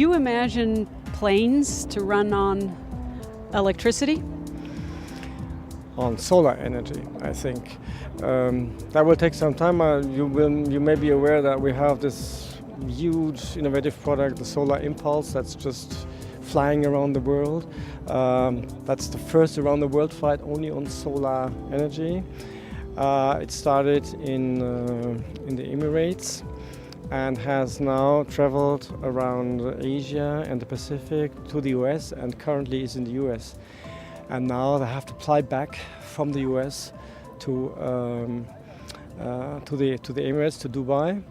you imagine planes to run on electricity? On solar energy, I think. That will take some time. You may be aware that we have this huge innovative product, the Solar Impulse, that's just flying around the world. That's the first around the world flight only on solar energy. It started in the Emirates and has now traveled around Asia and the Pacific to the US, and currently is in the US. And now they have to fly back from the US to the Emirates, to Dubai.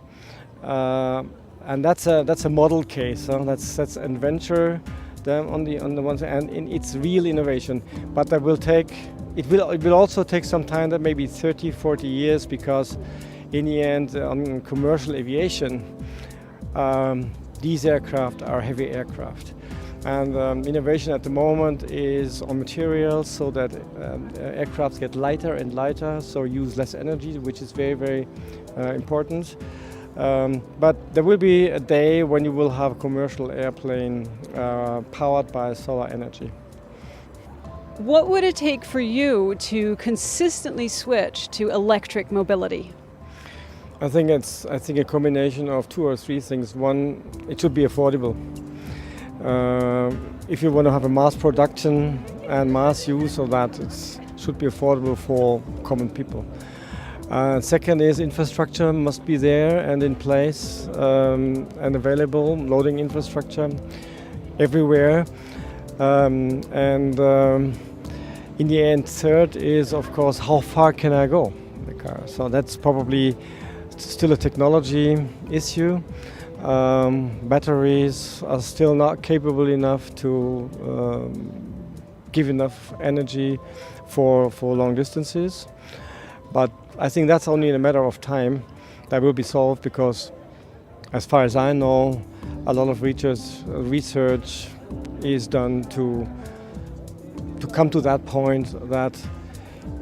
And that's a model case. That's an adventure on the one side, and it's real innovation. But it will also take some time, that maybe 30, 40 years, because in the end, on commercial aviation, these aircraft are heavy aircraft. And innovation at the moment is on materials, so that aircraft get lighter and lighter, so use less energy, which is very, very important. But there will be a day when you will have a commercial airplane powered by solar energy. What would it take for you to consistently switch to electric mobility? I think a combination of two or three things. One, it should be affordable. If you want to have a mass production and mass use of that, it should be affordable for common people. Second is infrastructure must be there and in place and available, loading infrastructure everywhere. In the end, third is, of course, how far can I go in the car? So that's probably still a technology issue. Batteries are still not capable enough to give enough energy for long distances. But I think that's only in a matter of time that will be solved, because as far as I know, a lot of research is done to come to that point that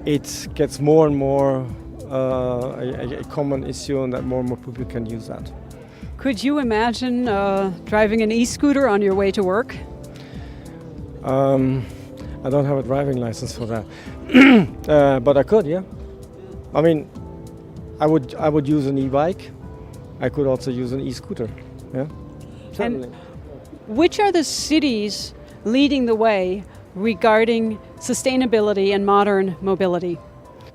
it gets more and more a common issue, and that more and more people can use that. Could you imagine driving an e-scooter on your way to work? I don't have a driving license for that, but I could, yeah. I mean, I would use an e-bike. I could also use an e-scooter, yeah. Certainly. And which are the cities leading the way regarding sustainability and modern mobility?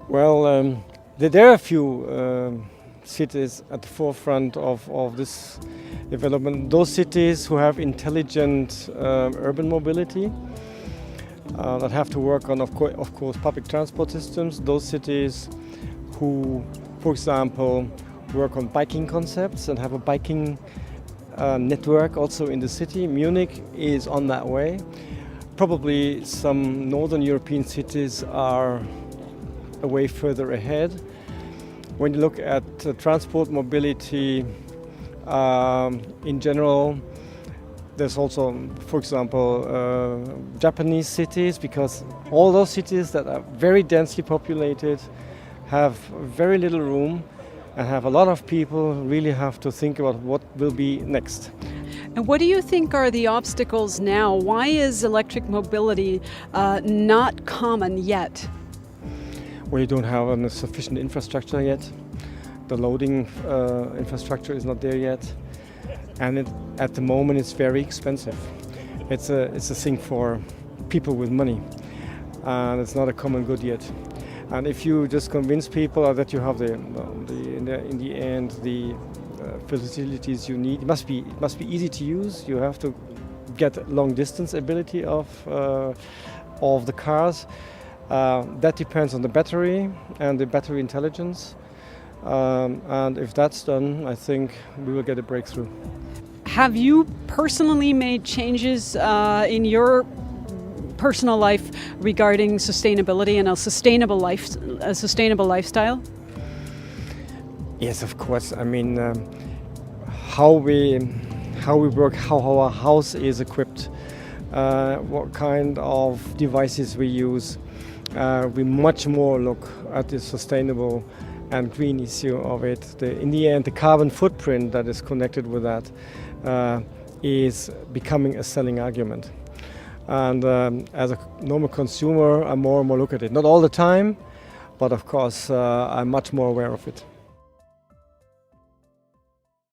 Well, there are a few cities at the forefront of this development. Those cities who have intelligent urban mobility, that have to work on, of course, public transport systems. Those cities who, for example, work on biking concepts and have a biking network also in the city. Munich is on that way. Probably some northern European cities are a way further ahead. When you look at transport mobility in general, there's also, for example, Japanese cities, because all those cities that are very densely populated have very little room and have a lot of people, really have to think about what will be next. And what do you think are the obstacles now? Why is electric mobility not common yet? We don't have sufficient infrastructure yet. The loading infrastructure is not there yet. And at the moment it's very expensive. It's a thing for people with money. And it's not a common good yet. And if you just convince people that you have in the end the facilities you need, it must be easy to use. You have to get long distance ability of the cars. That depends on the battery and the battery intelligence. And if that's done, I think we will get a breakthrough. Have you personally made changes in your personal life regarding sustainability and a sustainable lifestyle? Yes, of course. I mean, how we work, how our house is equipped, what kind of devices we use. We much more look at the sustainable and green issue of it. In the end, the carbon footprint that is connected with that is becoming a selling argument. And as a normal consumer, I more and more look at it. Not all the time, but of course I'm much more aware of it.